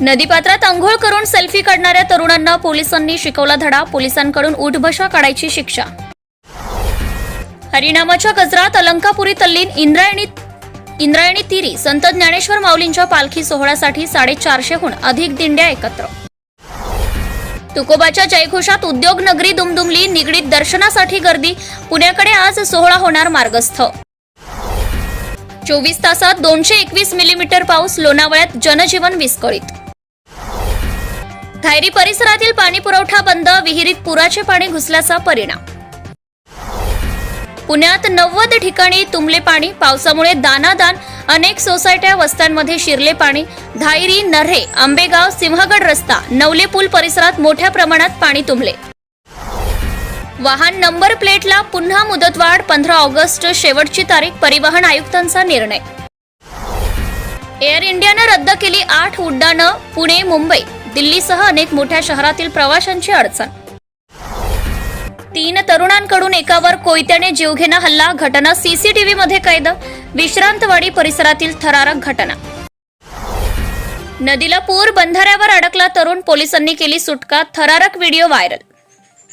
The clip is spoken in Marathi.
नदीपात्रात अंघोळ करून सेल्फी काढणाऱ्या तरुणांना पोलिसांनी शिकवला धडा, पोलिसांकडून उठबशा काढायची शिक्षा। हरिनामाच्या गजरात अलंकापुरी तल्लीन, इंद्रायणी तिरी संत ज्ञानेश्वर माऊलींच्या पालखी सोहळ्यासाठी 450हून अधिक दिंड्या एकत्र। तुकोबाच्या जयघोषात उद्योग नगरी दुमदुमली, निगडीत दर्शनासाठी गर्दी, पुण्याकडे आज सोहळा होणार मार्गस्थ। 24 तासात 221 मिलीमीटर पाऊस, लोणावळ्यात जनजीवन विस्कळीत। धायरी परिसरातील पाणी पुरवठा बंद, विहिरीत पुराचे पाणी घुसल्याचा परिणाम। पुण्यात 90 ठिकाणी तुंबले पाणी, पावसामुळे दानादान, अनेक सोसायट्या वस्त्यांमध्ये शिरले पाणी। धायरी, नऱ्हे, आंबेगाव, सिंहगड रस्ता, नवले पूल परिसरात मोठ्या प्रमाणात पाणी तुंबले। वाहन नंबर प्लेटला पुन्हा मुदतवाढ, 15 ऑगस्ट शेवटची तारीख, परिवहन आयुक्तांचा निर्णय। एअर इंडियानं रद्द केली 8 उड्डाणं, पुणे, मुंबई, दिल्लीसह अनेक मोठ्या शहरातील प्रवाशांची अडचण। 3 तरुणांकडून एकावर कोयत्याने जीवघेणा हल्ला, घटना सीसीटीव्हीमध्ये कैद, विश्रांतवाडी परिसरातील थरारक घटना। नदीला पूर, बंधाऱ्यावर अडकला तरुण, पोलिसांनी केली सुटका, थरारक व्हिडिओ व्हायरल।